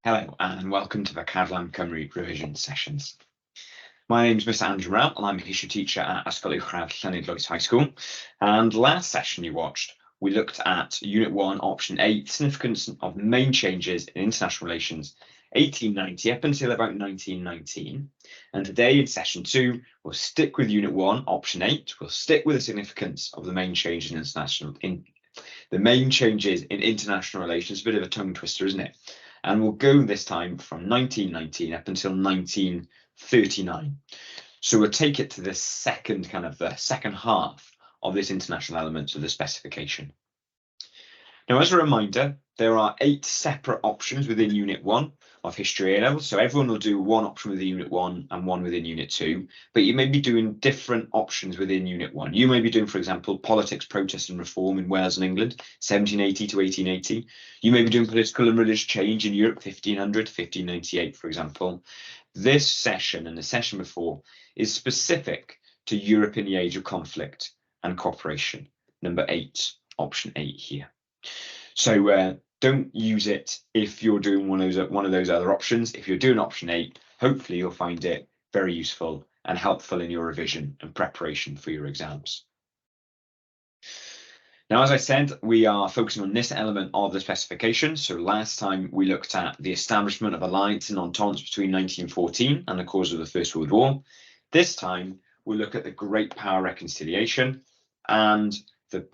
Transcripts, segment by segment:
Hello and welcome to the Cadlan Cymru revision sessions. My name is Mr Andrew Rowell and I'm a history teacher at Ysgol Uwchradd Llanidloes High School. And last session you watched, we looked at Unit 1, Option 8, significance of main changes in international relations 1890 up until about 1919. And today in session 2, we'll stick with Unit 1, Option 8. We'll stick with the significance of the main changes in international relations. A bit of a tongue twister, isn't it? And we'll go this time from 1919 up until 1939. So we'll take it to the second half of this international element of the specification. Now, as a reminder, there are 8 separate options within Unit 1 of History A level. So everyone will do one option within Unit 1 and one within Unit 2, but you may be doing different options within Unit 1. You may be doing, for example, politics, protest and reform in Wales and England, 1780 to 1880. You may be doing political and religious change in Europe, 1500 to 1598, for example. This session and the session before is specific to Europe in the age of conflict and cooperation, number 8, option 8 here. So don't use it if you're doing one of those other options. If you're doing option 8, hopefully you'll find it very useful and helpful in your revision and preparation for your exams. Now, as I said, we are focusing on this element of the specification. So last time we looked at the establishment of alliance and entente between 1914 and the cause of the First World War. This time we'll look at the Great Power Reconciliation and the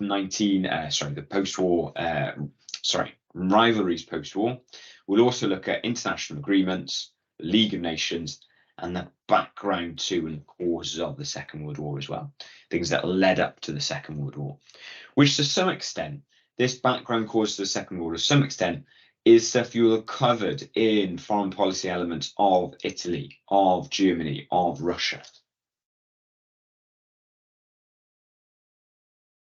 rivalries post-war. We'll also look at international agreements, the League of Nations, and the background to and causes of the Second World War as well. Things that led up to the Second World War, which to some extent, this background cause to the Second World War, to some extent, is stuff you'll have covered in foreign policy elements of Italy, of Germany, of Russia.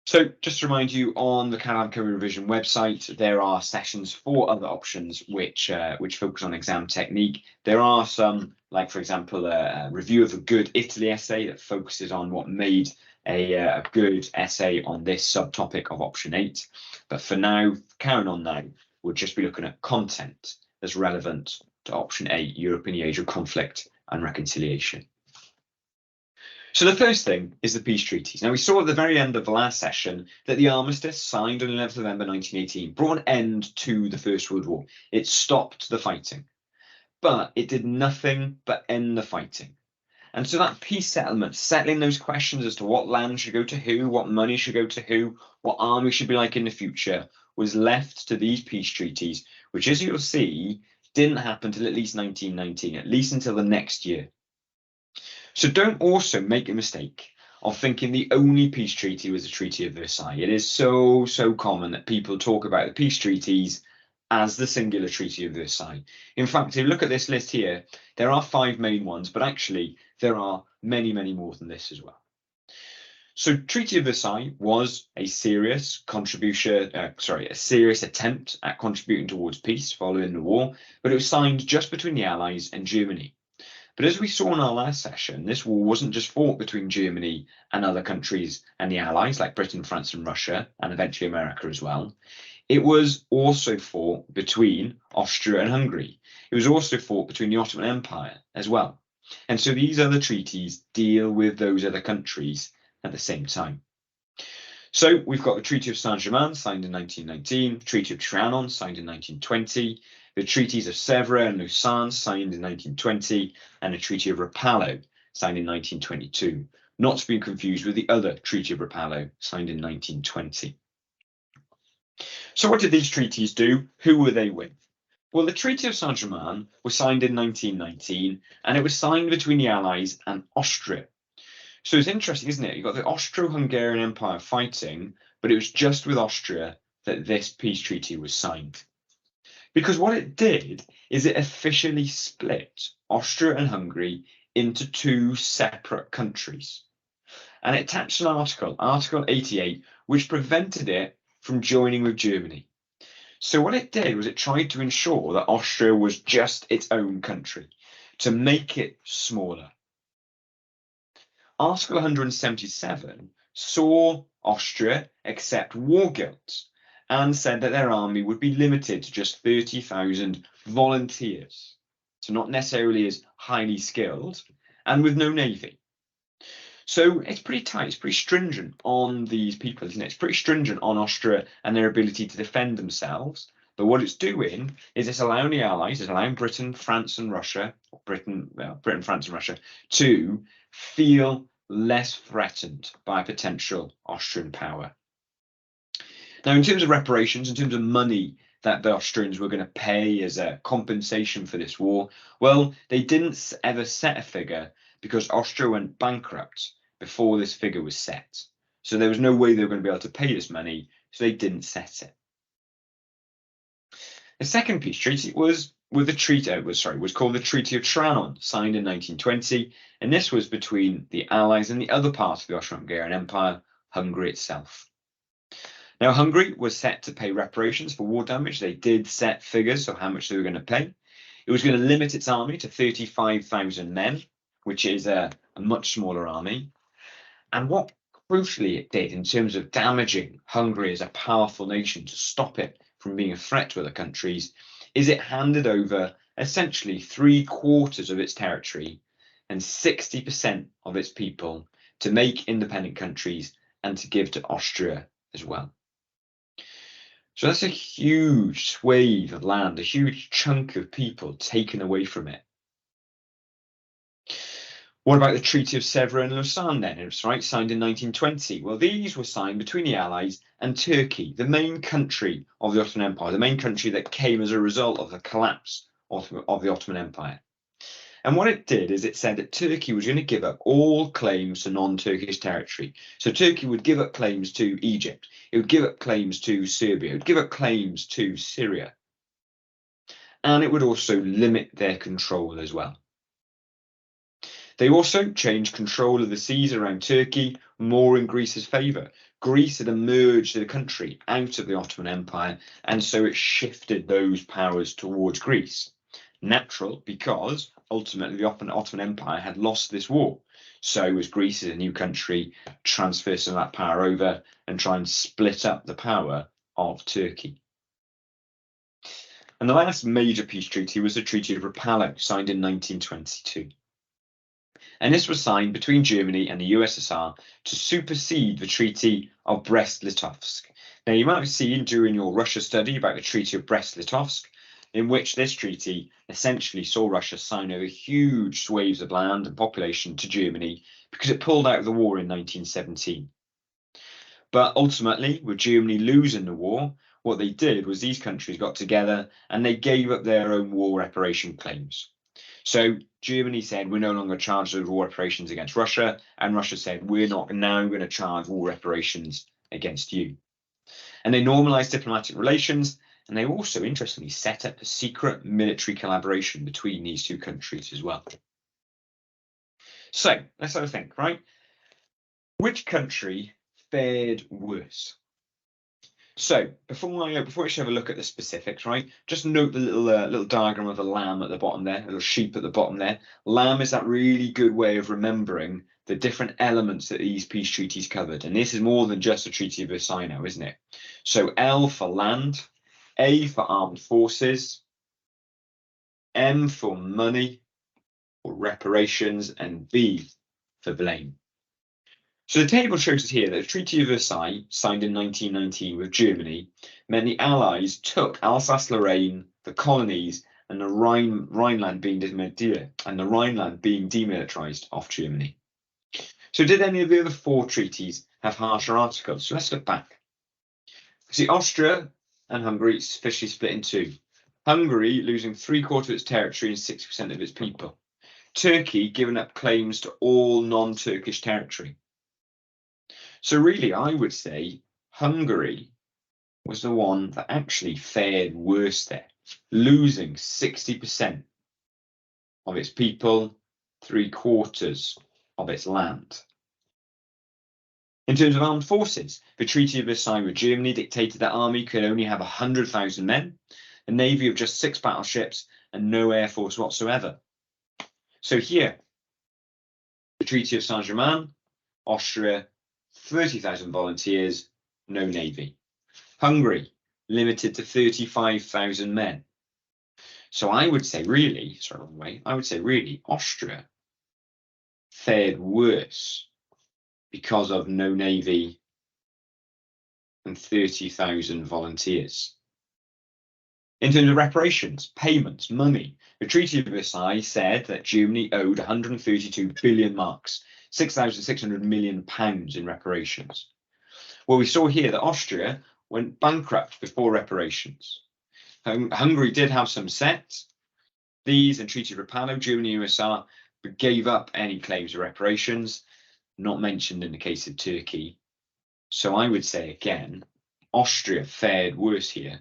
So just to remind you, on the Cadlan Cymru revision website, there are sessions for other options which focus on exam technique. There are some, like for example, a review of a good Italy essay that focuses on what made a good essay on this subtopic of option 8. But for now, carrying on now, we'll just be looking at content that's relevant to option 8, Europe in the age of conflict and reconciliation. So the first thing is the peace treaties. Now, we saw at the very end of the last session that the armistice signed on 11th November 1918 brought an end to the First World War. It stopped the fighting, but it did nothing but end the fighting. And so that peace settlement, settling those questions as to what land should go to who, what money should go to who, what army should be like in the future, was left to these peace treaties, which, as you'll see, didn't happen till at least 1919, at least until the next year. So don't also make a mistake of thinking the only peace treaty was the Treaty of Versailles. It is so common that people talk about the peace treaties as the singular Treaty of Versailles. In fact, if you look at this list here, there are 5 main ones, but actually there are many more than this as well. So Treaty of Versailles was a serious attempt at contributing towards peace following the war, but it was signed just between the Allies and Germany. But as we saw in our last session, this war wasn't just fought between Germany and other countries and the Allies like Britain, France and Russia, and eventually America as well. It was also fought between Austria and Hungary. It was also fought between the Ottoman Empire as well. And so these other treaties deal with those other countries at the same time. So we've got the Treaty of Saint-Germain signed in 1919, Treaty of Trianon signed in 1920, the Treaties of Sèvres and Lausanne signed in 1920, and the Treaty of Rapallo signed in 1922, not to be confused with the other Treaty of Rapallo signed in 1920. So what did these treaties do? Who were they with? Well, the Treaty of Saint-Germain was signed in 1919, and it was signed between the Allies and Austria. So it's interesting, isn't it? You've got the Austro-Hungarian Empire fighting, but it was just with Austria that this peace treaty was signed. Because what it did is it officially split Austria and Hungary into 2 separate countries. And it attached an article, Article 88, which prevented it from joining with Germany. So what it did was it tried to ensure that Austria was just its own country, to make it smaller. Article 177 saw Austria accept war guilt and said that their army would be limited to just 30,000 volunteers. So not necessarily as highly skilled and with no navy. So it's pretty tight, it's pretty stringent on these people, isn't it? It's pretty stringent on Austria and their ability to defend themselves. But what it's doing is it's allowing the Allies, it's allowing Britain, France and Russia, Britain, France and Russia, to feel less threatened by potential Austrian power. Now, in terms of reparations, in terms of money that the Austrians were going to pay as a compensation for this war, well, they didn't ever set a figure because Austria went bankrupt before this figure was set. So there was no way they were going to be able to pay this money, so they didn't set it. The second peace treaty was called the Treaty of Trianon, signed in 1920, and this was between the Allies and the other part of the Austro-Hungarian Empire, Hungary itself. Now, Hungary was set to pay reparations for war damage. They did set figures of how much they were going to pay. It was going to limit its army to 35,000 men, which is a much smaller army. And what crucially it did in terms of damaging Hungary as a powerful nation to stop it from being a threat to other countries is it handed over essentially 3/4 of its territory and 60% of its people to make independent countries and to give to Austria as well. So that's a huge swathe of land, a huge chunk of people taken away from it. What about the Treaty of Sèvres and Lausanne then? It was signed in 1920. Well, these were signed between the Allies and Turkey, the main country of the Ottoman Empire, the main country that came as a result of the collapse of the Ottoman Empire. And what it did is it said that Turkey was going to give up all claims to non-Turkish territory. So Turkey would give up claims to Egypt. It would give up claims to Serbia. It would give up claims to Syria. And it would also limit their control as well. They also changed control of the seas around Turkey more in Greece's favour. Greece had emerged as a country out of the Ottoman Empire, and so it shifted those powers towards Greece. Natural, because ultimately the Ottoman Empire had lost this war. So as Greece is a new country, transfer some of that power over and try and split up the power of Turkey. And the last major peace treaty was the Treaty of Rapallo, signed in 1922. And this was signed between Germany and the USSR to supersede the Treaty of Brest-Litovsk. Now, you might have seen during your Russia study about the Treaty of Brest-Litovsk, in which this treaty essentially saw Russia sign over huge swathes of land and population to Germany because it pulled out of the war in 1917. But ultimately, with Germany losing the war, what they did was these countries got together and they gave up their own war reparation claims. So Germany said, we're no longer charged with war reparations against Russia, and Russia said, we're not now going to charge war reparations against you. And they normalized diplomatic relations, and they also, interestingly, set up a secret military collaboration between these two countries as well. So let's have a think, right? Which country fared worse? So before I actually have a look at the specifics, right? Just note the little diagram of the lamb at the bottom there, a little sheep at the bottom there. Lamb is that really good way of remembering the different elements that these peace treaties covered. And this is more than just the Treaty of Versailles now, isn't it? So L for land, A for armed forces, M for money or reparations, and B for blame. So the table shows us here that the Treaty of Versailles, signed in 1919 with Germany, meant the Allies took Alsace-Lorraine, the colonies, and the Rhineland being demilitarized off Germany. So did any of the other four treaties have harsher articles? So let's look back. See, Austria and Hungary is officially split in two. Hungary losing 3/4 of its territory and 60% of its people. Turkey giving up claims to all non-Turkish territory. So really, I would say Hungary was the one that actually fared worse there, losing 60% of its people, 3/4 of its land. In terms of armed forces, the Treaty of Versailles with Germany dictated that army could only have 100,000 men, a navy of just 6 battleships, and no air force whatsoever. So here, the Treaty of Saint-Germain, Austria, 30,000 volunteers, no navy. Hungary, limited to 35,000 men. So I would say really, Austria fared worse because of no navy and 30,000 volunteers. In terms of reparations, payments, money, the Treaty of Versailles said that Germany owed 132 billion marks, 6,600 million pounds in reparations. Well, we saw here that Austria went bankrupt before reparations. Hungary did have some set. These and Treaty of Rapallo, Germany and USSR gave up any claims of reparations, not mentioned in the case of Turkey. So I would say again, Austria fared worse here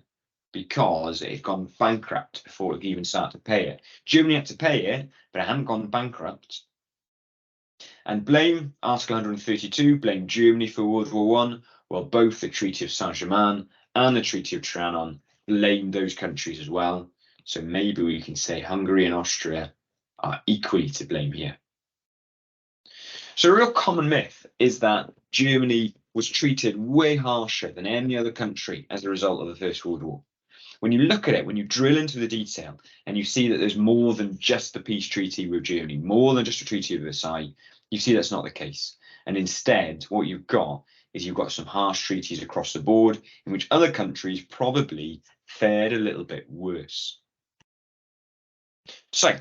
because it had gone bankrupt before it could even start to pay it. Germany had to pay it, but it hadn't gone bankrupt. And blame Article 132, blame Germany for World War I. Well, both the Treaty of Saint-Germain and the Treaty of Trianon blamed those countries as well. So maybe we can say Hungary and Austria are equally to blame here. So a real common myth is that Germany was treated way harsher than any other country as a result of the First World War. When you look at it, when you drill into the detail and you see that there's more than just the peace treaty with Germany, more than just a Treaty of Versailles, you see that's not the case. And instead, what you've got is you've got some harsh treaties across the board in which other countries probably fared a little bit worse. So,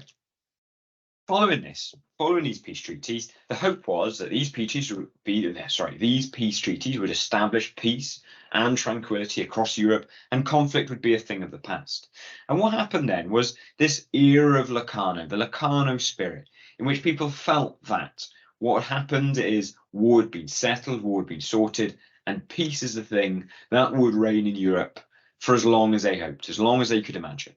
following these peace treaties, the hope was that these peace treaties would establish peace and tranquility across Europe, and conflict would be a thing of the past. And what happened then was this era of Locarno, the Locarno spirit, in which people felt that what happened is war had been settled, war had been sorted, and peace is the thing that would reign in Europe for as long as they hoped, as long as they could imagine.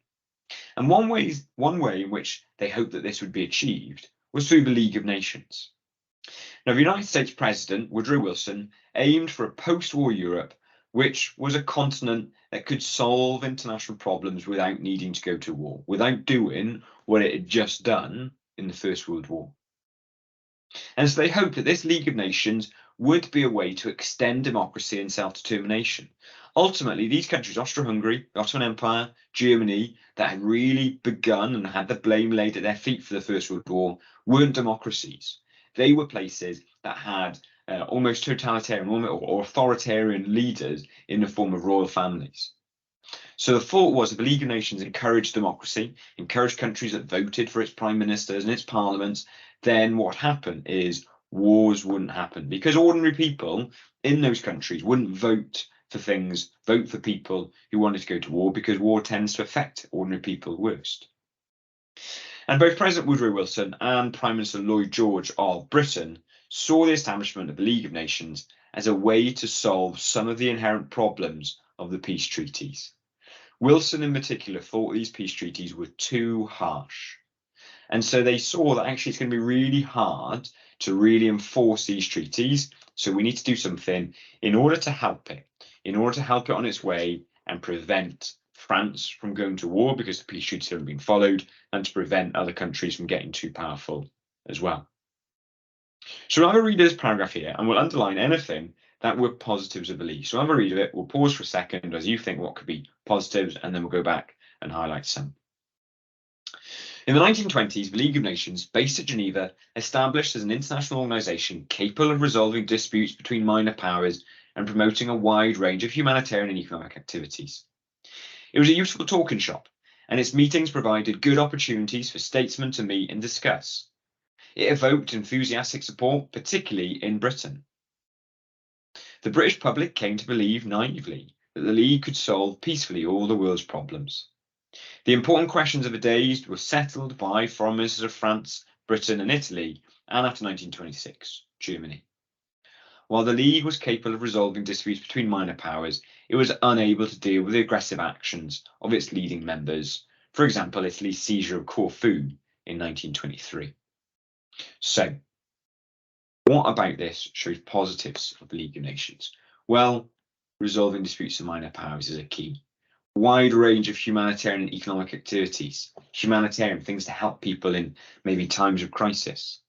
And one way in which they hoped that this would be achieved was through the League of Nations. Now, the United States President, Woodrow Wilson, aimed for a post-war Europe, which was a continent that could solve international problems without needing to go to war, without doing what it had just done in the First World War. And so they hoped that this League of Nations would be a way to extend democracy and self-determination. Ultimately, these countries, Austria-Hungary, the Ottoman Empire, Germany, that had really begun and had the blame laid at their feet for the First World War, weren't democracies. They were places that had almost totalitarian or authoritarian leaders in the form of royal families. So the thought was that the League of Nations encouraged democracy, encouraged countries that voted for its prime ministers and its parliaments. Then what happened is wars wouldn't happen because ordinary people in those countries wouldn't vote for people who wanted to go to war, because war tends to affect ordinary people worst. And both President Woodrow Wilson and Prime Minister Lloyd George of Britain saw the establishment of the League of Nations as a way to solve some of the inherent problems of the peace treaties. Wilson in particular thought these peace treaties were too harsh. And so they saw that actually it's going to be really hard to really enforce these treaties. So we need to do something in order to help it on its way and prevent France from going to war because the peace treaties haven't been followed, and to prevent other countries from getting too powerful as well. So I'll have a read this paragraph here and we'll underline anything that were positives of the League. So I'll have a read of it. We'll pause for a second as you think what could be positives, and then we'll go back and highlight some. In the 1920s, the League of Nations, based at Geneva, established as an international organisation capable of resolving disputes between minor powers and promoting a wide range of humanitarian and economic activities. It was a useful talking shop, and its meetings provided good opportunities for statesmen to meet and discuss. It evoked enthusiastic support, particularly in Britain. The British public came to believe naively that the League could solve peacefully all the world's problems. The important questions of the day were settled by foreign ministers of France, Britain and Italy, and after 1926, Germany. While the League was capable of resolving disputes between minor powers, it was unable to deal with the aggressive actions of its leading members, for example, Italy's seizure of Corfu in 1923. So, what about this shows positives of the League of Nations? Well, resolving disputes of minor powers is a key. Wide range of humanitarian and economic activities, humanitarian things to help people in maybe times of crisis.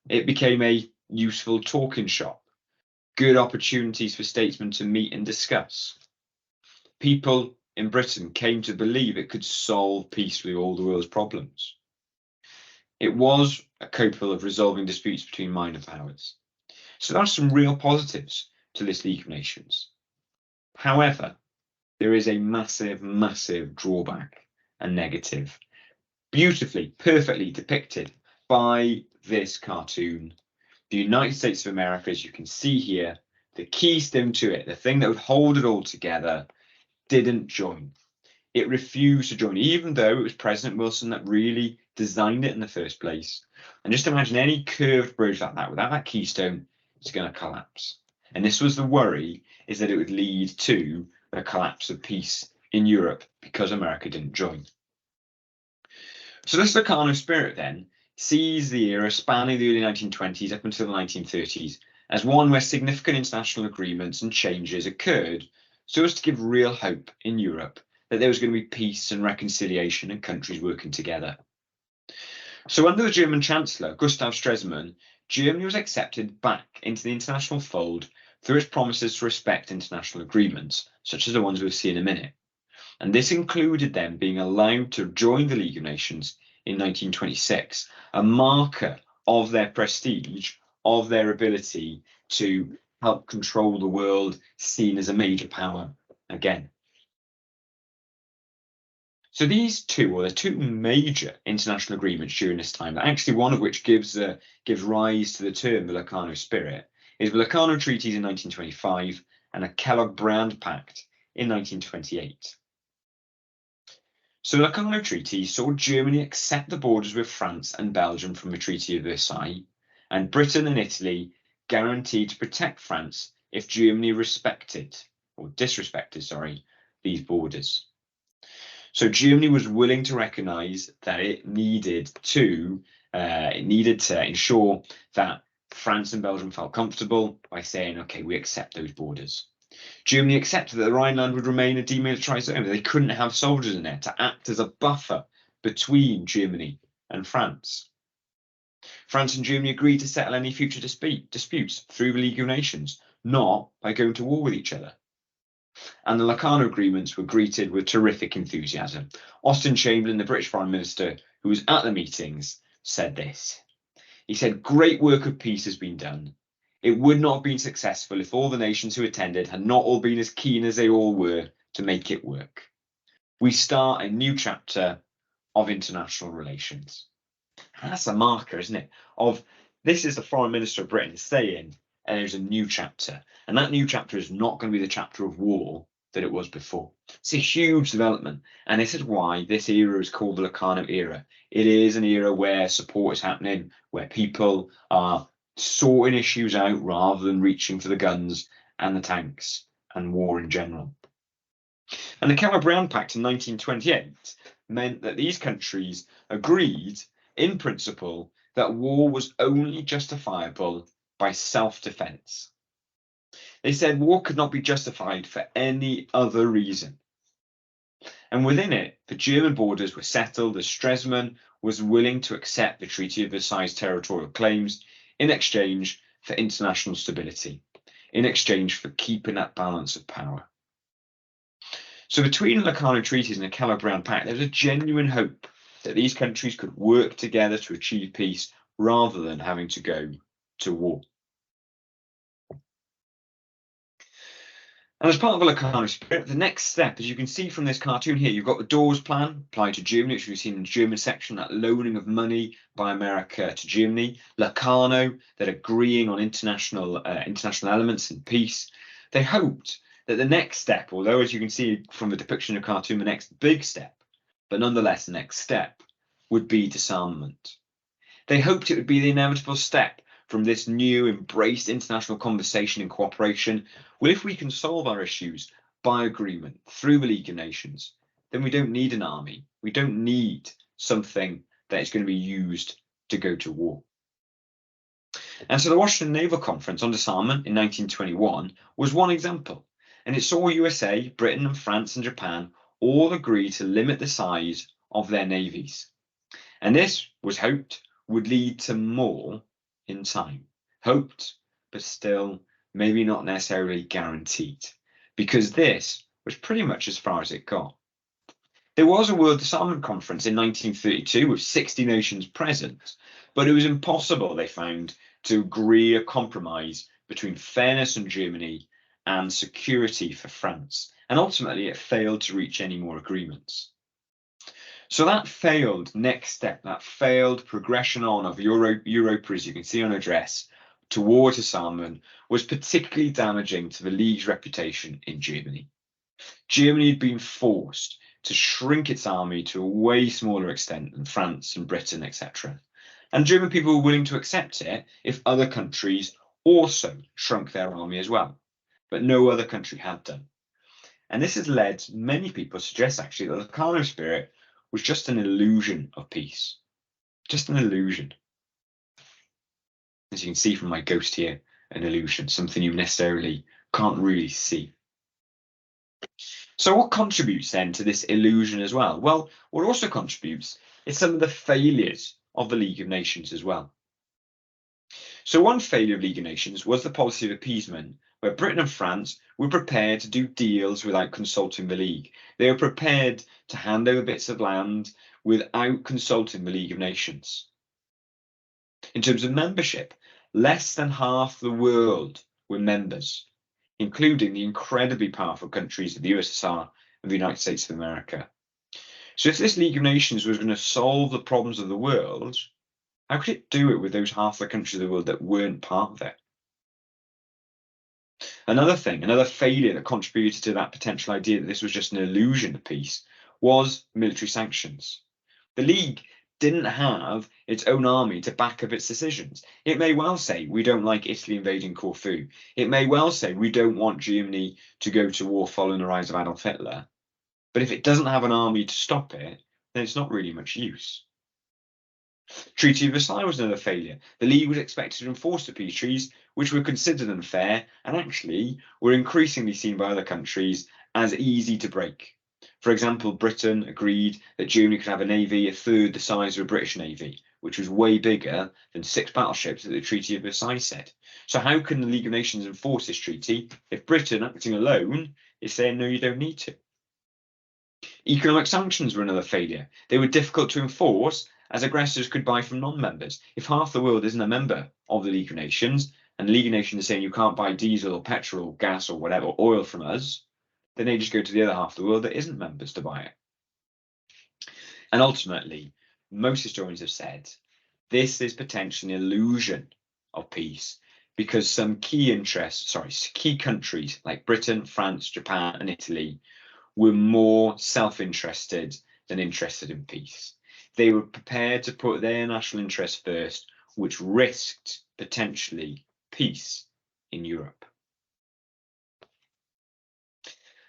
It became a useful talking shop, good opportunities for statesmen to meet and discuss. People in Britain came to believe it could solve peacefully all the world's problems. It was capable of resolving disputes between minor powers. So there are some real positives to this League of Nations. However, there is a massive, massive drawback and negative, beautifully, perfectly depicted by this cartoon. The United States of America, as you can see here, the keystone to it, the thing that would hold it all together, didn't join. It refused to join, even though it was President Wilson that really designed it in the first place. And just imagine any curved bridge like that, without that keystone, it's going to collapse. And this was the worry, is that it would lead to the collapse of peace in Europe because America didn't join. So this Locarno spirit then sees the era spanning the early 1920s up until the 1930s as one where significant international agreements and changes occurred so as to give real hope in Europe that there was going to be peace and reconciliation and countries working together. So under the German Chancellor, Gustav Stresemann, Germany was accepted back into the international fold through its promises to respect international agreements, such as the ones we'll see in a minute. And this included them being allowed to join the League of Nations in 1926, a marker of their prestige, of their ability to help control the world, seen as a major power again. So these two, or the two major international agreements during this time, actually one of which gives rise to the term the Locarno spirit, is the Locarno Treaties in 1925 and the Kellogg-Briand Pact in 1928. So the Locarno Treaty saw Germany accept the borders with France and Belgium from the Treaty of Versailles, and Britain and Italy guaranteed to protect France if Germany disrespected these borders. So Germany was willing to recognise that it needed to ensure that France and Belgium felt comfortable by saying, okay, we accept those borders. Germany accepted that the Rhineland would remain a demilitarised zone. They couldn't have soldiers in there to act as a buffer between Germany and France. France and Germany agreed to settle any future disputes through the League of Nations, not by going to war with each other. And the Locarno agreements were greeted with terrific enthusiasm. Austen Chamberlain, the British Foreign Minister, who was at the meetings, said this. He said, "Great work of peace has been done. It would not have been successful if all the nations who attended had not all been as keen as they all were to make it work. We start a new chapter of international relations." And that's a marker, isn't it? Of this is the Foreign Minister of Britain saying, and there's a new chapter. And that new chapter is not going to be the chapter of war that it was before. It's a huge development. And this is why this era is called the Locarno era. It is an era where support is happening, where people are sorting issues out rather than reaching for the guns and the tanks and war in general. And the Kellogg-Briand Pact in 1928 meant that these countries agreed, in principle, that war was only justifiable by self-defense. They said war could not be justified for any other reason. And within it, the German borders were settled as Stresemann was willing to accept the Treaty of Versailles territorial claims in exchange for international stability, in exchange for keeping that balance of power. So between the Locarno Treaties and the Kellogg-Briand Pact, there was a genuine hope that these countries could work together to achieve peace rather than having to go to war. And as part of the Locarno spirit, the next step, as you can see from this cartoon here, you've got the Dawes Plan applied to Germany, which we've seen in the German section, that loaning of money by America to Germany. Locarno, that agreeing on international elements in peace. They hoped that the next step, although as you can see from the depiction of the cartoon, the next big step, but nonetheless the next step, would be disarmament. They hoped it would be the inevitable step from this new embraced international conversation and cooperation. Well, if we can solve our issues by agreement through the League of Nations, then we don't need an army. We don't need something that is going to be used to go to war. And so the Washington Naval Conference on Disarmament in 1921 was one example. And it saw USA, Britain and France and Japan all agree to limit the size of their navies. And this was hoped would lead to more in time. Hoped, but still maybe not necessarily guaranteed, because this was pretty much as far as it got. There was a World Disarmament Conference in 1932 with 60 nations present, but it was impossible, they found, to agree a compromise between fairness in Germany and security for France. And ultimately, it failed to reach any more agreements. So that failed next step, that failed progression on of Europa, as you can see on her dress, towards disarmament, was particularly damaging to the League's reputation in Germany. Germany had been forced to shrink its army to a way smaller extent than France and Britain, etc. And German people were willing to accept it if other countries also shrunk their army as well. But no other country had done. And this has led many people to suggest actually that the Locarno spirit was just an illusion of peace. Just an illusion. As you can see from my ghost here, an illusion, something you necessarily can't really see. So what contributes then to this illusion as well? Well, what also contributes is some of the failures of the League of Nations as well. So one failure of League of Nations was the policy of appeasement, where Britain and France were prepared to do deals without consulting the League. They were prepared to hand over bits of land without consulting the League of Nations. In terms of membership, less than half the world were members, including the incredibly powerful countries of the USSR and the United States of America. So if this League of Nations was going to solve the problems of the world, how could it do it with those half the countries of the world that weren't part of it? Another thing, another failure that contributed to that potential idea that this was just an illusion of peace was military sanctions. The League didn't have its own army to back up its decisions. It may well say, we don't like Italy invading Corfu. It may well say, we don't want Germany to go to war following the rise of Adolf Hitler. But if it doesn't have an army to stop it, then it's not really much use. Treaty of Versailles was another failure. The League was expected to enforce the peace treaties, which were considered unfair and actually were increasingly seen by other countries as easy to break. For example, Britain agreed that Germany could have a navy a third the size of a British navy, which was way bigger than 6 battleships that the Treaty of Versailles said. So how can the League of Nations enforce this treaty if Britain, acting alone, is saying, no, you don't need to? Economic sanctions were another failure. They were difficult to enforce as aggressors could buy from non-members. If half the world isn't a member of the League of Nations, and the League of Nations is saying you can't buy diesel or petrol or gas or whatever, oil from us, then they just go to the other half of the world that isn't members to buy it. And ultimately, most historians have said this is potentially an illusion of peace because some key countries like Britain, France, Japan, and Italy were more self-interested than interested in peace. They were prepared to put their national interest first, which risked potentially peace in Europe.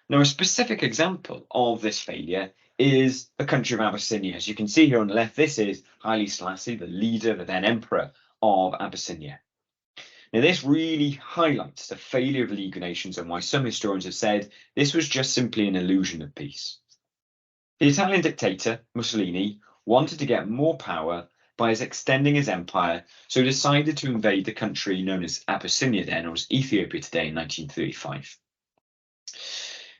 Now, a specific example of this failure is the country of Abyssinia. As you can see here on the left, this is Haile Selassie, the leader, the then emperor of Abyssinia. Now, this really highlights the failure of the League of Nations and why some historians have said this was just simply an illusion of peace. The Italian dictator, Mussolini, wanted to get more power by extending his empire, so he decided to invade the country known as Abyssinia then, or as Ethiopia today, in 1935.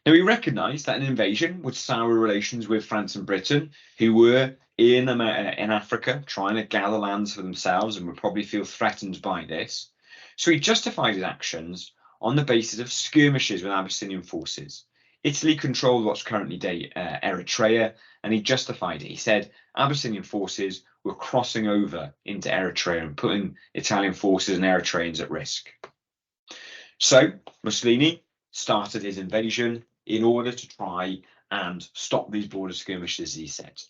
Now, he recognised that an invasion would sour relations with France and Britain, who were in Africa trying to gather lands for themselves and would probably feel threatened by this. So he justified his actions on the basis of skirmishes with Abyssinian forces. Italy controlled what's currently Eritrea, and he justified it. He said Abyssinian forces were crossing over into Eritrea and putting Italian forces and Eritreans at risk. So Mussolini started his invasion in order to try and stop these border skirmishes, he said.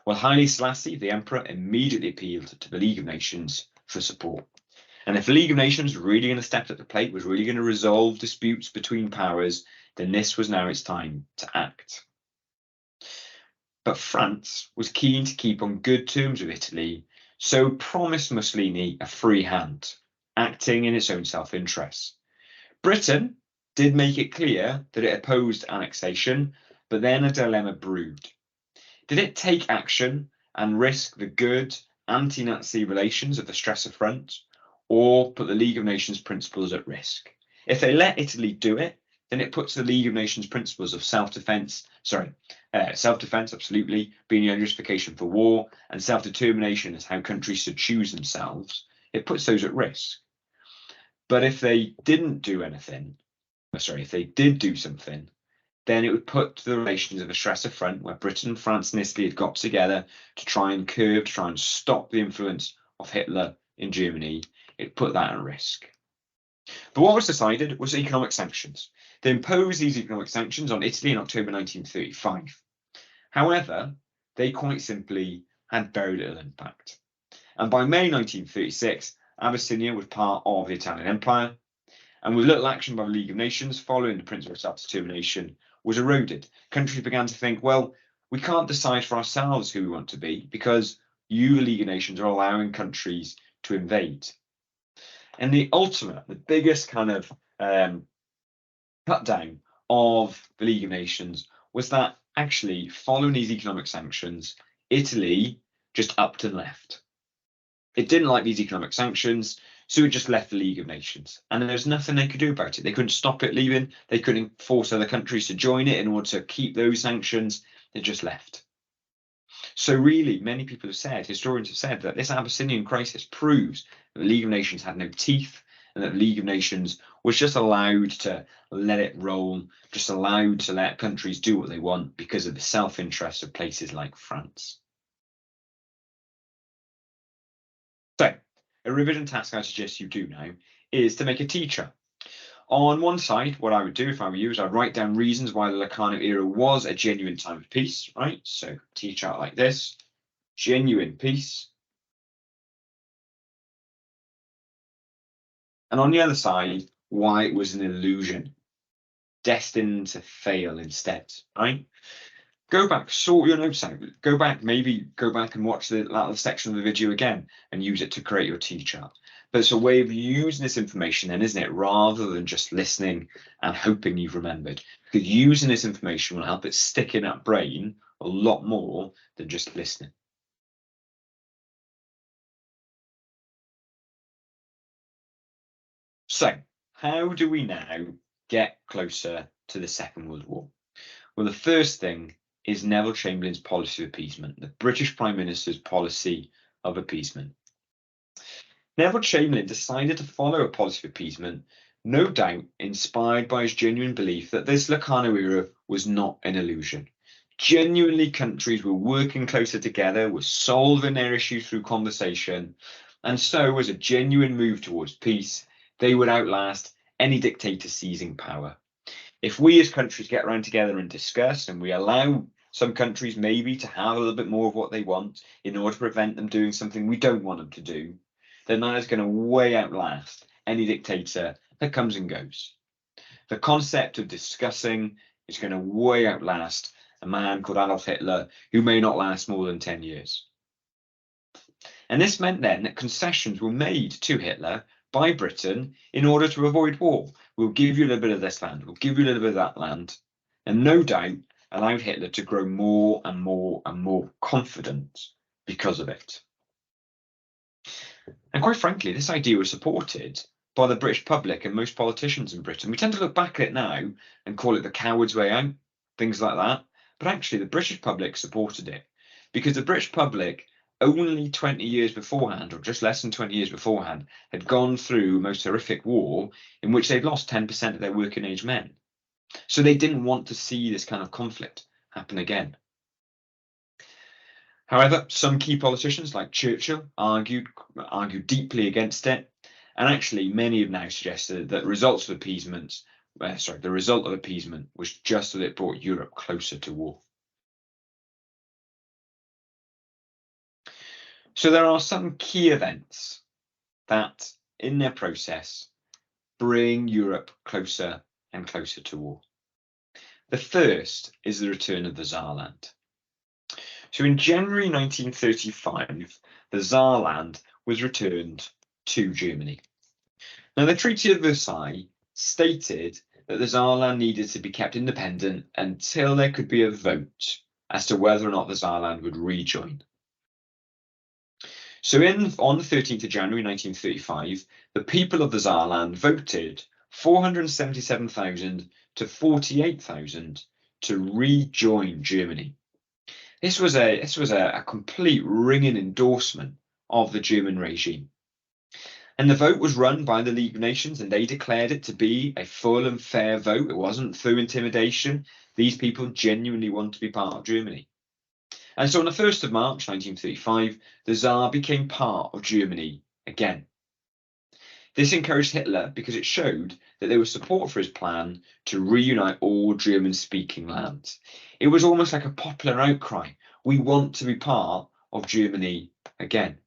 Well, Haile Selassie, the emperor, immediately appealed to the League of Nations for support. And if the League of Nations was really going to step up to the plate, was really going to resolve disputes between powers, then this was now its time to act. But France was keen to keep on good terms with Italy, so promised Mussolini a free hand, acting in its own self-interest. Britain did make it clear that it opposed annexation, but then a dilemma brewed. Did it take action and risk the good anti-Nazi relations of the Strasser Front, or put the League of Nations principles at risk? If they let Italy do it, then it puts the League of Nations principles of self-defense, absolutely, being the justification for war, and self-determination as how countries should choose themselves. It puts those at risk. But if they didn't do anything, if they did do something, then it would put the relations of a stressor front where Britain, France, and Italy had got together to try and stop the influence of Hitler in Germany. It put that at risk. But what was decided was economic sanctions. They imposed these economic sanctions on Italy in October 1935. However, they quite simply had very little impact. And by May 1936, Abyssinia was part of the Italian Empire, and with little action by the League of Nations following the principle of self-determination was eroded. Countries began to think, well, we can't decide for ourselves who we want to be because you, the League of Nations, are allowing countries to invade. And the biggest kind of cut down of the League of Nations was that actually, following these economic sanctions, Italy just upped and left. It didn't like these economic sanctions, so it just left the League of Nations. And there's nothing they could do about it. They couldn't stop it leaving. They couldn't force other countries to join it in order to keep those sanctions. They just left. So really, many people have said, historians have said, that this Abyssinian crisis proves that the League of Nations had no teeth, and that the League of Nations was just allowed to let it roll, just allowed to let countries do what they want because of the self-interest of places like France. So, a revision task I suggest you do now is to make a T-chart. On one side, what I would do if I were you is I'd write down reasons why the Locarno era was a genuine time of peace, right? So T-chart like this, genuine peace. And on the other side, why it was an illusion, destined to fail instead, right? Go back, sort your notes out. Maybe go back and watch that section of the video again and use it to create your T-chart. But it's a way of using this information then, isn't it? Rather than just listening and hoping you've remembered. Because using this information will help it stick in that brain a lot more than just listening. So, how do we now get closer to the Second World War? Well, the first thing is Neville Chamberlain's policy of appeasement, the British Prime Minister's policy of appeasement. Neville Chamberlain decided to follow a policy of appeasement, no doubt inspired by his genuine belief that this Locarno era was not an illusion. Genuinely, countries were working closer together, were solving their issues through conversation, and so, as a genuine move towards peace, they would outlast any dictator seizing power. If we as countries get around together and discuss, and we allow some countries maybe to have a little bit more of what they want in order to prevent them doing something we don't want them to do, then that is going to way outlast any dictator that comes and goes. The concept of discussing is going to way outlast a man called Adolf Hitler, who may not last more than 10 years. And this meant then that concessions were made to Hitler by Britain in order to avoid war. We'll give you a little bit of this land, we'll give you a little bit of that land, and no doubt allowed Hitler to grow more and more and more confident because of it. And quite frankly, this idea was supported by the British public and most politicians in Britain. We tend to look back at it now and call it the coward's way out, things like that. But actually, the British public supported it because the British public only 20 years beforehand, or just less than 20 years beforehand, had gone through a most horrific war in which they'd lost 10% of their working age men. So they didn't want to see this kind of conflict happen again. However, some key politicians like Churchill argued deeply against it, and actually many have now suggested that the result of appeasement was just that it brought Europe closer to war. So there are some key events that, in their process, bring Europe closer and closer to war. The first is the return of the Saarland. So in January 1935, the Saarland was returned to Germany. Now, the Treaty of Versailles stated that the Saarland needed to be kept independent until there could be a vote as to whether or not the Saarland would rejoin. So on the 13th of January 1935, the people of the Saarland voted 477,000 to 48,000 to rejoin Germany. This was a complete ringing endorsement of the German regime. And the vote was run by the League of Nations, and they declared it to be a full and fair vote. It wasn't through intimidation. These people genuinely want to be part of Germany. And so on the 1st of March 1935, the Tsar became part of Germany again. This encouraged Hitler because it showed that there was support for his plan to reunite all German-speaking lands. It was almost like a popular outcry. We want to be part of Germany again.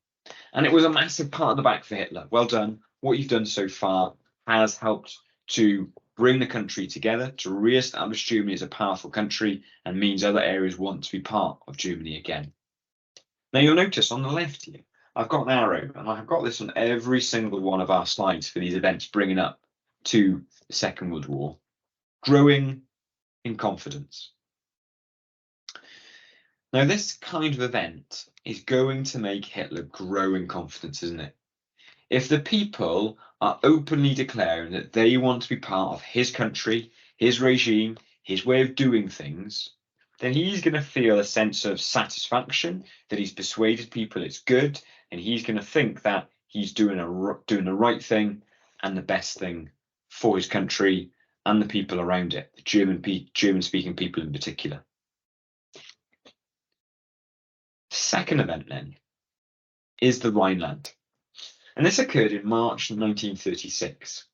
And it was a massive pat on the back for Hitler. Well done. What you've done so far has helped to bring the country together, to re-establish Germany as a powerful country, and means other areas want to be part of Germany again. Now you'll notice on the left here, I've got an arrow, and I've got this on every single one of our slides for these events bringing up to the Second World War. Growing in confidence. Now this kind of event is going to make Hitler grow in confidence, isn't it? If the people are openly declaring that they want to be part of his country, his regime, his way of doing things, then he's going to feel a sense of satisfaction that he's persuaded people it's good, and he's going to think that he's doing the right thing and the best thing for his country and the people around it, the German-speaking people in particular. Second event then is the Rhineland, and this occurred in March 1936.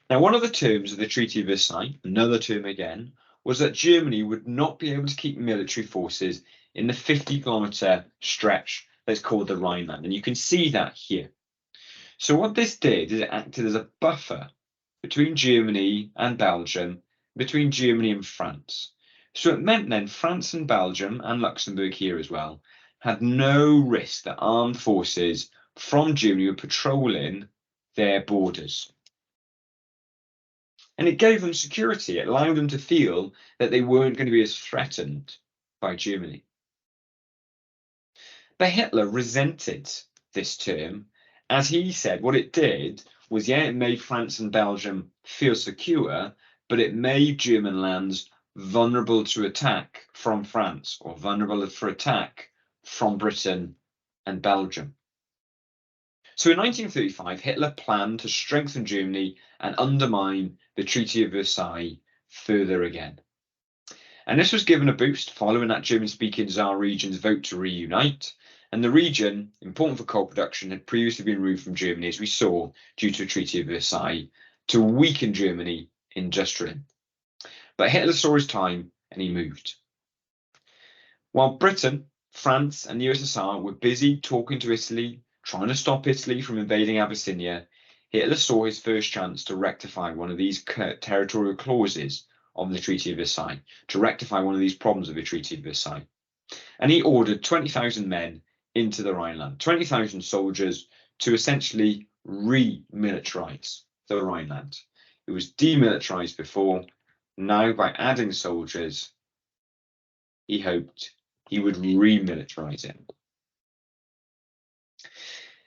Now, one of the terms of the Treaty of Versailles, another term again, was that Germany would not be able to keep military forces in the 50-kilometre stretch that's called the Rhineland, and you can see that here. So what this did is it acted as a buffer between Germany and Belgium, between Germany and France. So it meant then France and Belgium, and Luxembourg here as well, had no risk that armed forces from Germany were patrolling their borders. And it gave them security. It allowed them to feel that they weren't going to be as threatened by Germany. But Hitler resented this term, as he said what it did was, yeah, it made France and Belgium feel secure, but it made German lands vulnerable to attack from France, or vulnerable for attack from Britain and Belgium. So in 1935, Hitler planned to strengthen Germany and undermine the Treaty of Versailles further again. And this was given a boost following that German-speaking Tsar region's vote to reunite. And the region, important for coal production, had previously been removed from Germany, as we saw, due to the Treaty of Versailles, to weaken Germany industrially. But Hitler saw his time and he moved. While Britain, France and the USSR were busy talking to Italy, trying to stop Italy from invading Abyssinia, Hitler saw his first chance to rectify one of these territorial clauses of the Treaty of Versailles, to rectify one of these problems of the Treaty of Versailles. And he ordered 20,000 men into the Rhineland, 20,000 soldiers, to essentially remilitarize the Rhineland. It was demilitarized before. Now, by adding soldiers, he hoped he would remilitarize it.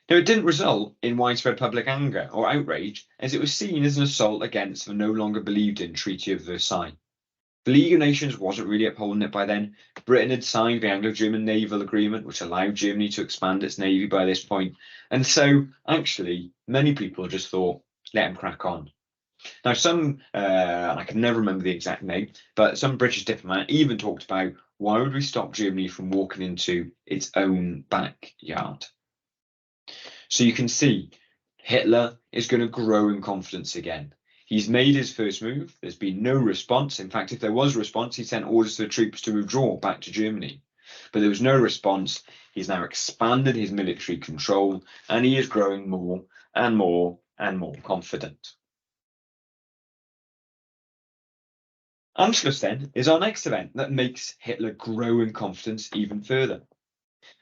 Now, it didn't result in widespread public anger or outrage, as it was seen as an assault against the no longer believed in Treaty of Versailles. The League of Nations wasn't really upholding it by then. Britain had signed the Anglo-German Naval Agreement, which allowed Germany to expand its navy by this point. And so, actually, many people just thought, let him crack on. Now, some, I can never remember the exact name, but some British diplomat even talked about, why would we stop Germany from walking into its own backyard? So you can see Hitler is going to grow in confidence again. He's made his first move. There's been no response. In fact, if there was a response, he sent orders to the troops to withdraw back to Germany. But there was no response. He's now expanded his military control, and he is growing more and more and more confident. Anschluss then is our next event that makes Hitler grow in confidence even further.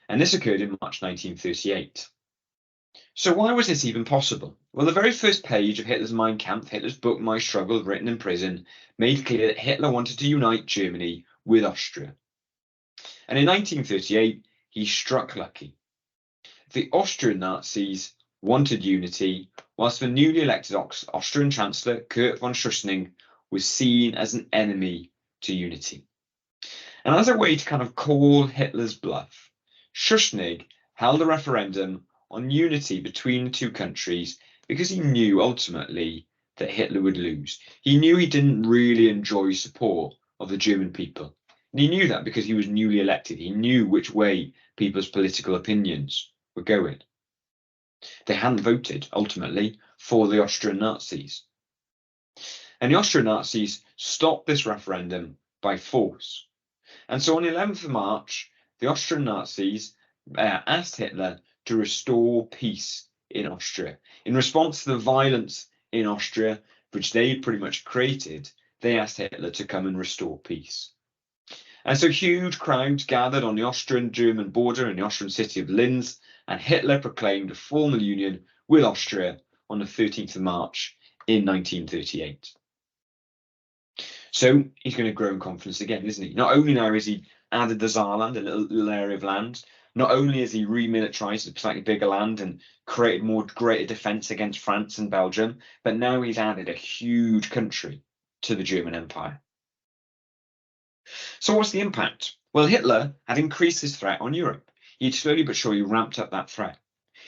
And this occurred in March 1938. So why was this even possible? Well, the very first page of Hitler's Mein Kampf, Hitler's book My Struggle, written in prison, made clear that Hitler wanted to unite Germany with Austria. And in 1938, he struck lucky. The Austrian Nazis wanted unity, whilst the newly elected Austrian Chancellor, Kurt von Schuschnigg, was seen as an enemy to unity. And as a way to kind of call Hitler's bluff, Schuschnigg held a referendum on unity between the two countries because he knew ultimately that Hitler would lose. He knew he didn't really enjoy support of the German people. And he knew that because he was newly elected. He knew which way people's political opinions were going. They hadn't voted, ultimately, for the Austrian Nazis. And the Austrian Nazis stopped this referendum by force. And so on the 11th of March, the Austrian Nazis asked Hitler to restore peace in Austria. In response to the violence in Austria, which they pretty much created, they asked Hitler to come and restore peace. And so huge crowds gathered on the Austrian-German border in the Austrian city of Linz, and Hitler proclaimed a formal union with Austria on the 13th of March in 1938. So he's going to grow in confidence again, isn't he? Not only now has he added the Saarland, a little area of land, not only has he remilitarized a slightly bigger land and created greater defense against France and Belgium, but now he's added a huge country to the German Empire. So what's the impact? Well, Hitler had increased his threat on Europe. He'd slowly but surely ramped up that threat.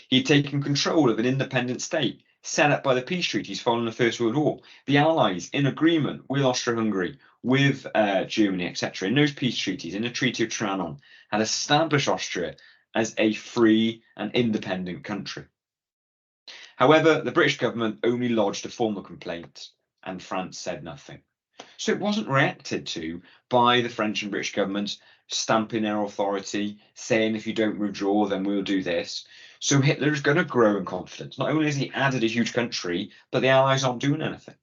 He'd taken control of an independent state set up by the peace treaties following the First World War. The Allies, in agreement with Austria-Hungary, with Germany, etc., in those peace treaties, in the Treaty of Trianon, had established Austria as a free and independent country. However, the British government only lodged a formal complaint, and France said nothing. So it wasn't reacted to by the French and British governments stamping their authority, saying if you don't withdraw, then we'll do this. So Hitler is going to grow in confidence. Not only has he added a huge country, but the Allies aren't doing anything.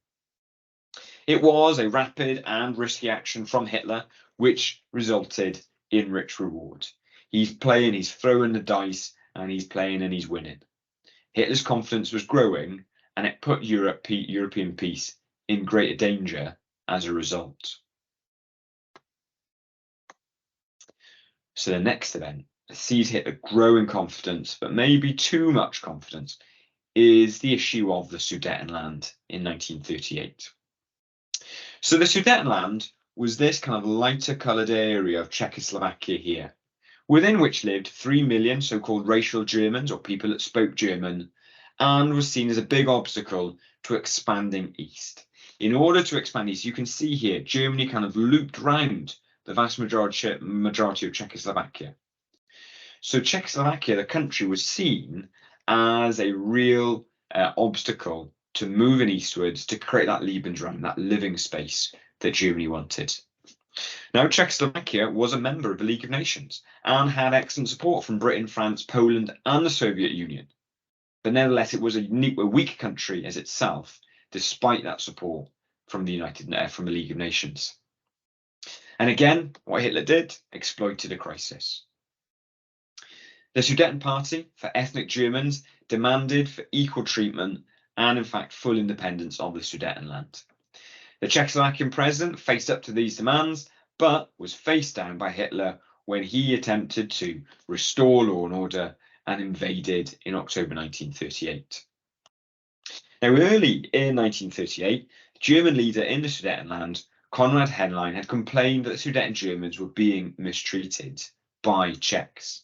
It was a rapid and risky action from Hitler, which resulted in rich reward. He's playing, he's throwing the dice, and he's playing and he's winning. Hitler's confidence was growing, and it put European peace in greater danger as a result. So the next event that sees Hitler grow in confidence, but maybe too much confidence, is the issue of the Sudetenland in 1938. So the Sudetenland was this kind of lighter coloured area of Czechoslovakia here, within which lived 3 million so-called racial Germans, or people that spoke German, and was seen as a big obstacle to expanding east. In order to expand east, you can see here, Germany kind of looped round the vast majority of Czechoslovakia. So Czechoslovakia, the country, was seen as a real obstacle to moving eastwards to create that Lebensraum, that living space that Germany wanted. Now, Czechoslovakia was a member of the League of Nations and had excellent support from Britain, France, Poland, and the Soviet Union. But nevertheless, it was a weak country as itself, despite that support from the League of Nations. And again, what Hitler did, exploited a crisis. The Sudeten Party, for ethnic Germans, demanded for equal treatment and, in fact, full independence of the Sudetenland. The Czechoslovakian president faced up to these demands, but was faced down by Hitler when he attempted to restore law and order and invaded in October 1938. Now, early in 1938, the German leader in the Sudetenland, Konrad Henlein, had complained that the Sudeten Germans were being mistreated by Czechs.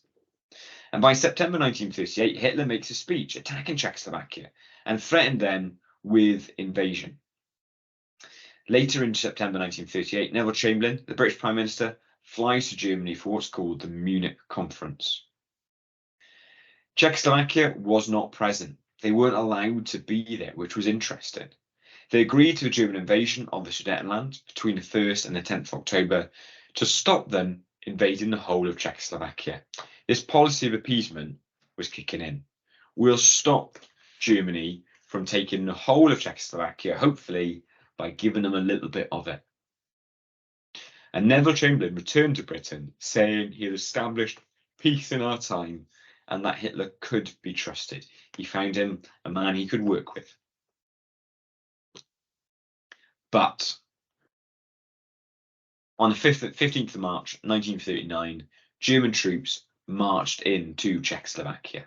And by September 1938, Hitler makes a speech attacking Czechoslovakia and threatened them with invasion. Later in September 1938, Neville Chamberlain, the British Prime Minister, flies to Germany for what's called the Munich Conference. Czechoslovakia was not present. They weren't allowed to be there, which was interesting. They agreed to the German invasion of the Sudetenland between the 1st and the 10th of October to stop them invading the whole of Czechoslovakia. This policy of appeasement was kicking in. We'll stop Germany from taking the whole of Czechoslovakia, hopefully by giving them a little bit of it. And Neville Chamberlain returned to Britain, saying he had established peace in our time and that Hitler could be trusted. He found him a man he could work with. But on the 15th of March 1939, German troops marched into Czechoslovakia.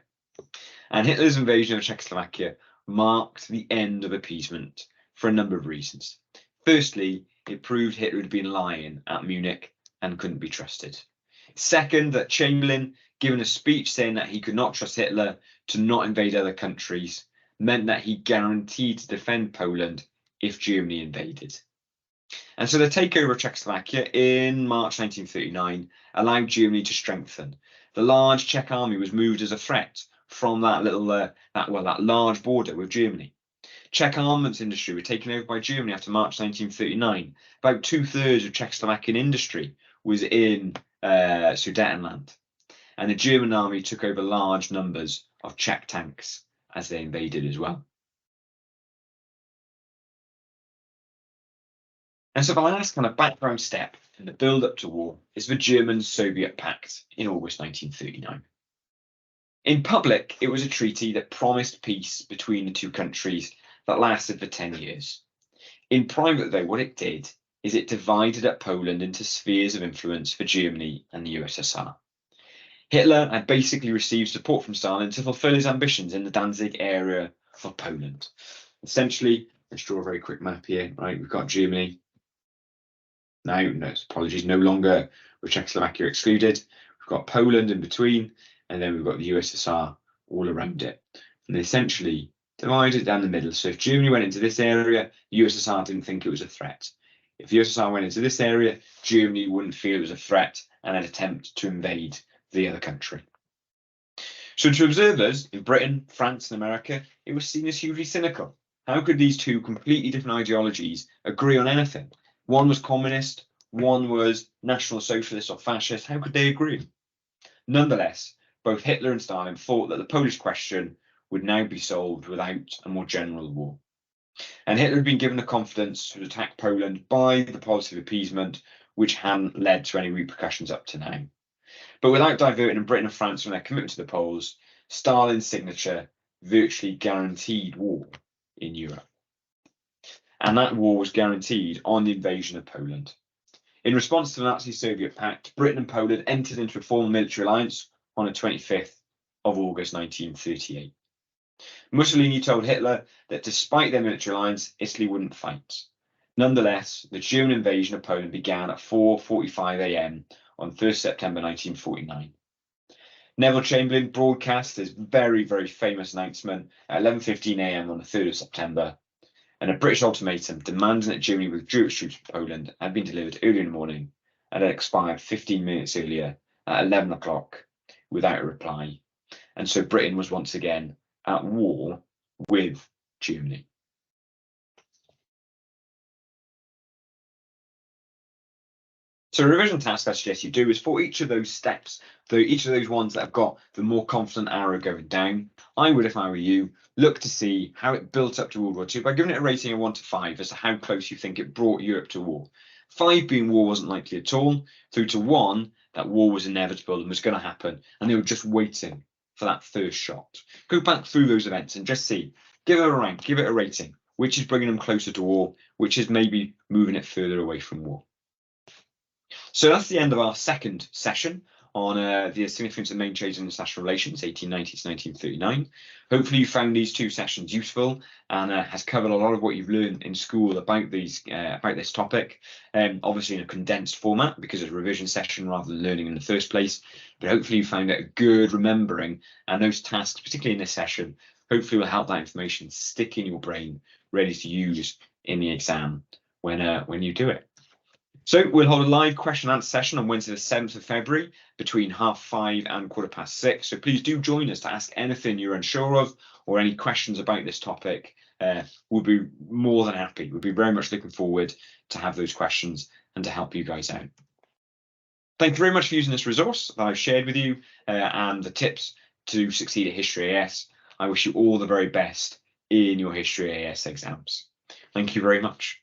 And Hitler's invasion of Czechoslovakia marked the end of appeasement for a number of reasons. Firstly, it proved Hitler had been lying at Munich and couldn't be trusted. Second, that Chamberlain, given a speech saying that he could not trust Hitler to not invade other countries, meant that he guaranteed to defend Poland if Germany invaded. And so the takeover of Czechoslovakia in March 1939 allowed Germany to strengthen. The large Czech army was moved as a threat from that large border with Germany. Czech armaments industry were taken over by Germany after March 1939. About 2/3 of Czechoslovakian industry was in Sudetenland, and the German army took over large numbers of Czech tanks as they invaded as well. And so the last kind of background step in the build-up to war is the German-Soviet Pact in August 1939. In public, it was a treaty that promised peace between the two countries that lasted for 10 years. In private, though, what it did is it divided up Poland into spheres of influence for Germany and the USSR. Hitler had basically received support from Stalin to fulfill his ambitions in the Danzig area of Poland. Essentially, let's draw a very quick map here, right? We've got Germany. No, apologies, no longer with Czechoslovakia excluded. We've got Poland in between, and then we've got the USSR all around it. And essentially divided down the middle. So if Germany went into this area, the USSR didn't think it was a threat. If the USSR went into this area, Germany wouldn't feel it was a threat and an attempt to invade the other country. So to observers in Britain, France, and America, it was seen as hugely cynical. How could these two completely different ideologies agree on anything? One was communist, one was national socialist or fascist. How could they agree? Nonetheless, both Hitler and Stalin thought that the Polish question would now be solved without a more general war. And Hitler had been given the confidence to attack Poland by the policy of appeasement, which hadn't led to any repercussions up to now. But without diverting Britain and France from their commitment to the Poles, Stalin's signature virtually guaranteed war in Europe. And that war was guaranteed on the invasion of Poland. In response to the Nazi-Soviet pact, Britain and Poland entered into a formal military alliance on the 25th of August 1938. Mussolini told Hitler that despite their military alliance, Italy wouldn't fight. Nonetheless, the German invasion of Poland began at 4:45 a.m. on 1st September 1949. Neville Chamberlain broadcast his very, very famous announcement at 11:15 a.m. on the 3rd of September, and a British ultimatum demanding that Germany withdrew its troops from Poland had been delivered early in the morning and had expired 15 minutes earlier at 11 o'clock without a reply. And so Britain was once again at war with Germany. So a revision task I suggest you do is for each of those steps, though each of those ones that have got the more confident arrow going down, I would, if I were you, look to see how it built up to World War II by giving it a rating of 1 to 5 as to how close you think it brought Europe to war. 5 being war wasn't likely at all, through to 1 that war was inevitable and was going to happen, and they were just waiting for that first shot. Go back through those events and just see, give it a rank, give it a rating, which is bringing them closer to war, which is maybe moving it further away from war. So that's the end of our second session on the significance of main changes in international relations, 1890 to 1939. Hopefully you found these 2 sessions useful and has covered a lot of what you've learned in school about this topic, obviously in a condensed format because it's a revision session rather than learning in the first place. But hopefully you found it a good remembering, and those tasks, particularly in this session, hopefully will help that information stick in your brain, ready to use in the exam when you do it. So we'll hold a live question and answer session on Wednesday the 7th of February between 5:30 and 6:15. So please do join us to ask anything you're unsure of or any questions about this topic. We'll be more than happy. We'll be very much looking forward to have those questions and to help you guys out. Thank you very much for using this resource that I've shared with you and the tips to succeed at History AS. I wish you all the very best in your History AS exams. Thank you very much.